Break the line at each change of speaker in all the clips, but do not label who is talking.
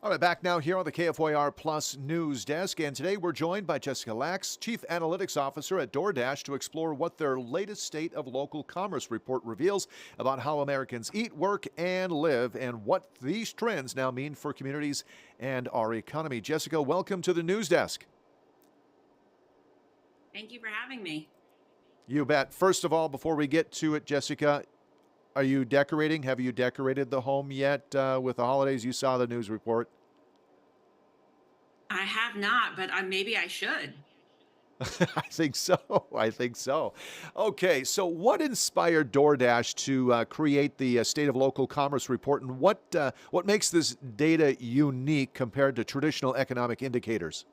All right, back now here on the KFYR Plus News Desk. And today we're joined by Jessica Lax, Chief Analytics Officer at DoorDash, to explore what their latest State of Local Commerce report reveals about how Americans eat, work, and live, and what these trends now mean for communities and our economy. Jessica, welcome to the News Desk.
Thank you for having me.
You bet. First of all, before we get to it, Jessica, are you decorating? Have you decorated the home yet with the holidays? You saw the news report.
I have not, but maybe I should.
I think so. I think so. Okay, so what inspired DoorDash to create the State of Local Commerce report, and what makes this data unique compared to traditional economic indicators?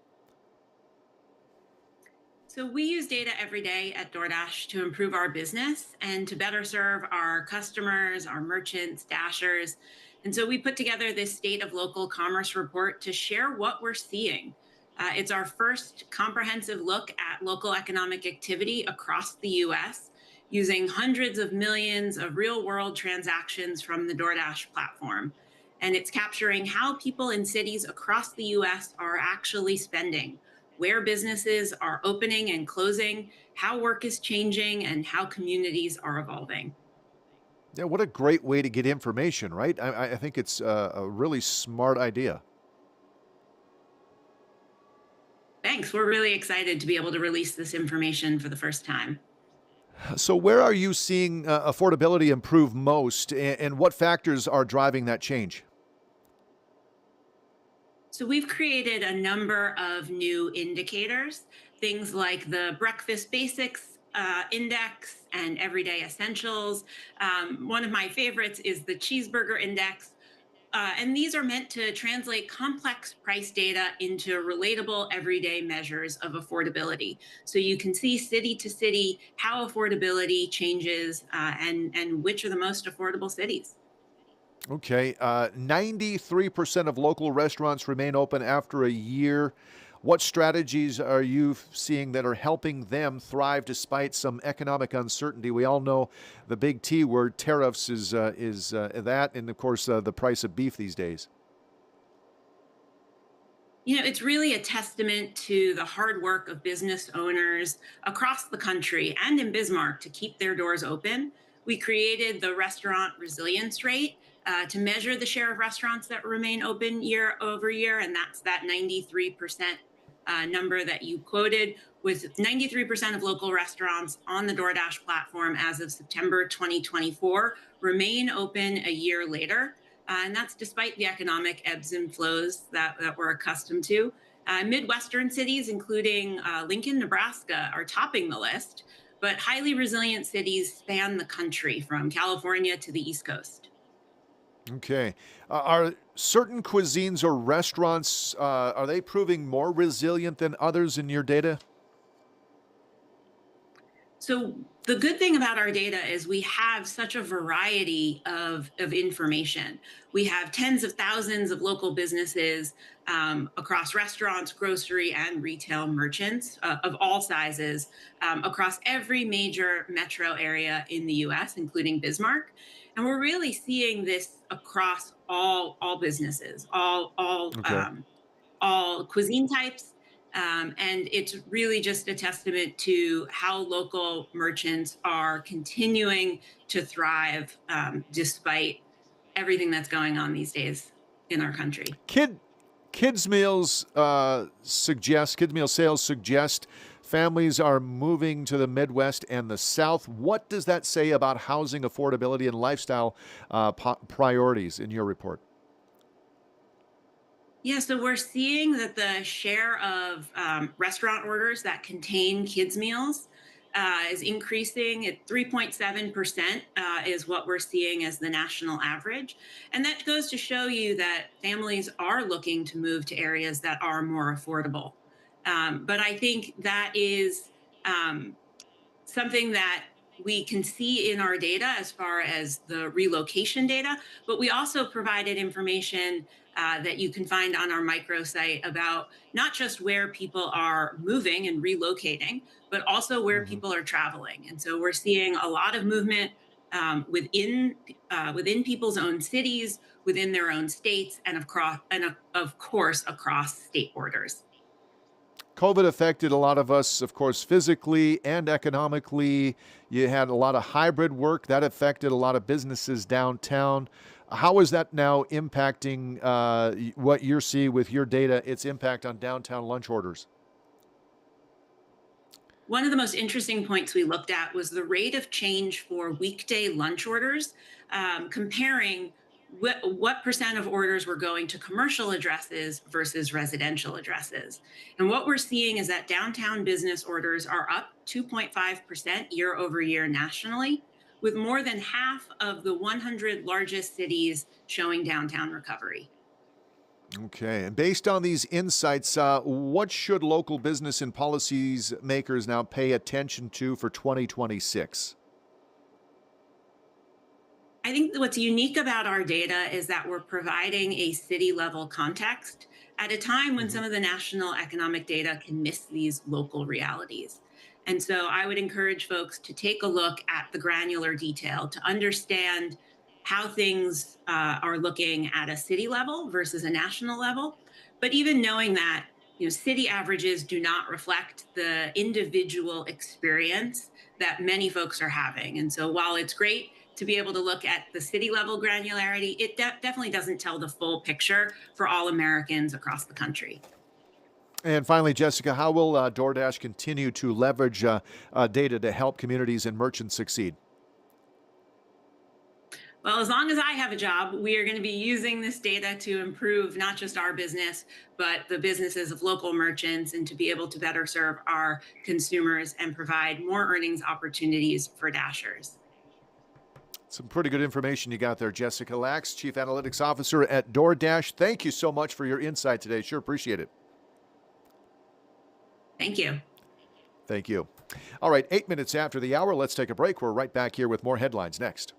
So we use data every day at DoorDash to improve our business and to better serve our customers, our merchants, dashers. And so we put together this State of Local Commerce report to share what we're seeing. It's our first comprehensive look at local economic activity across the US using hundreds of millions of real world transactions from the DoorDash platform. And it's capturing how people in cities across the US are actually spending, where businesses are opening and closing, how work is changing, and how communities are evolving.
Yeah, what a great way to get information, right? I think it's a really smart idea.
Thanks. We're really excited to be able to release this information for the first time.
So, where are you seeing affordability improve most, and what factors are driving that change?
So we've created a number of new indicators, things like the breakfast basics index and everyday essentials. One of my favorites is the cheeseburger index. And these are meant to translate complex price data into relatable everyday measures of affordability. So you can see city to city how affordability changes and which are the most affordable cities.
Okay, 93% of local restaurants remain open after a year. What strategies are you seeing that are helping them thrive despite some economic uncertainty? We all know the big T word, tariffs, is that, and of course the price of beef these days.
It's really a testament to the hard work of business owners across the country and in Bismarck to keep their doors open. We created the restaurant resilience rate to measure the share of restaurants that remain open year over year. And that's that 93% number that you quoted, with 93% of local restaurants on the DoorDash platform as of September 2024 remain open a year later. And that's despite the economic ebbs and flows that we're accustomed to. Midwestern cities, including Lincoln, Nebraska, are topping the list, but highly resilient cities span the country from California to the East Coast.
Okay, are certain cuisines or restaurants are they proving more resilient than others in your data?
So the good thing about our data is we have such a variety of information. We have tens of thousands of local businesses across restaurants, grocery, and retail merchants of all sizes across every major metro area in the US, including Bismarck. And we're really seeing this across all businesses,
Okay.
all cuisine types. And it's really just a testament to how local merchants are continuing to thrive despite everything that's going on these days in our country.
Kid kids meals kids meal sales suggest families are moving to the Midwest and the South. What does that say about housing affordability and lifestyle priorities in your report?
Yeah, so we're seeing that the share of restaurant orders that contain kids' meals is increasing at 3.7%, is what we're seeing as the national average. And that goes to show you that families are looking to move to areas that are more affordable. But I think that is um, something that we can see in our data as far as the relocation data, but we also provided information that you can find on our microsite about not just where people are moving and relocating, but also where
Mhm.
people are traveling. And so we're seeing a lot of movement within people's own cities, within their own states, and of course across state borders.
COVID affected a lot of us, of course, physically and economically. You had a lot of hybrid work that affected a lot of businesses downtown. How is that now impacting what you see with your data, its impact on downtown lunch orders?
One of the most interesting points we looked at was the rate of change for weekday lunch orders, comparing what percent of orders were going to commercial addresses versus residential addresses. And what we're seeing is that downtown business orders are up 2.5% year over year nationally, with more than half of the 100 largest cities showing downtown recovery.
Okay, and based on these insights, what should local business and policies makers now pay attention to for 2026?
I think what's unique about our data is that we're providing a city level context at a time when
Mhm.
some of the national economic data can miss these local realities. And so I would encourage folks to take a look at the granular detail to understand how things are looking at a city level versus a national level. But even knowing that, city averages do not reflect the individual experience that many folks are having. And so while it's great to be able to look at the city level granularity, it definitely doesn't tell the full picture for all Americans across the country.
And finally, Jessica, how will DoorDash continue to leverage data to help communities and merchants succeed?
Well, as long as I have a job, we are going to be using this data to improve not just our business, but the businesses of local merchants and to be able to better serve our consumers and provide more earnings opportunities for Dashers.
Some pretty good information you got there, Jessica Lax, Chief Analytics Officer at DoorDash. Thank you so much for your insight today. Sure appreciate it.
Thank you.
Thank you. All right, 8 minutes after the hour, let's take a break. We're right back here with more headlines next.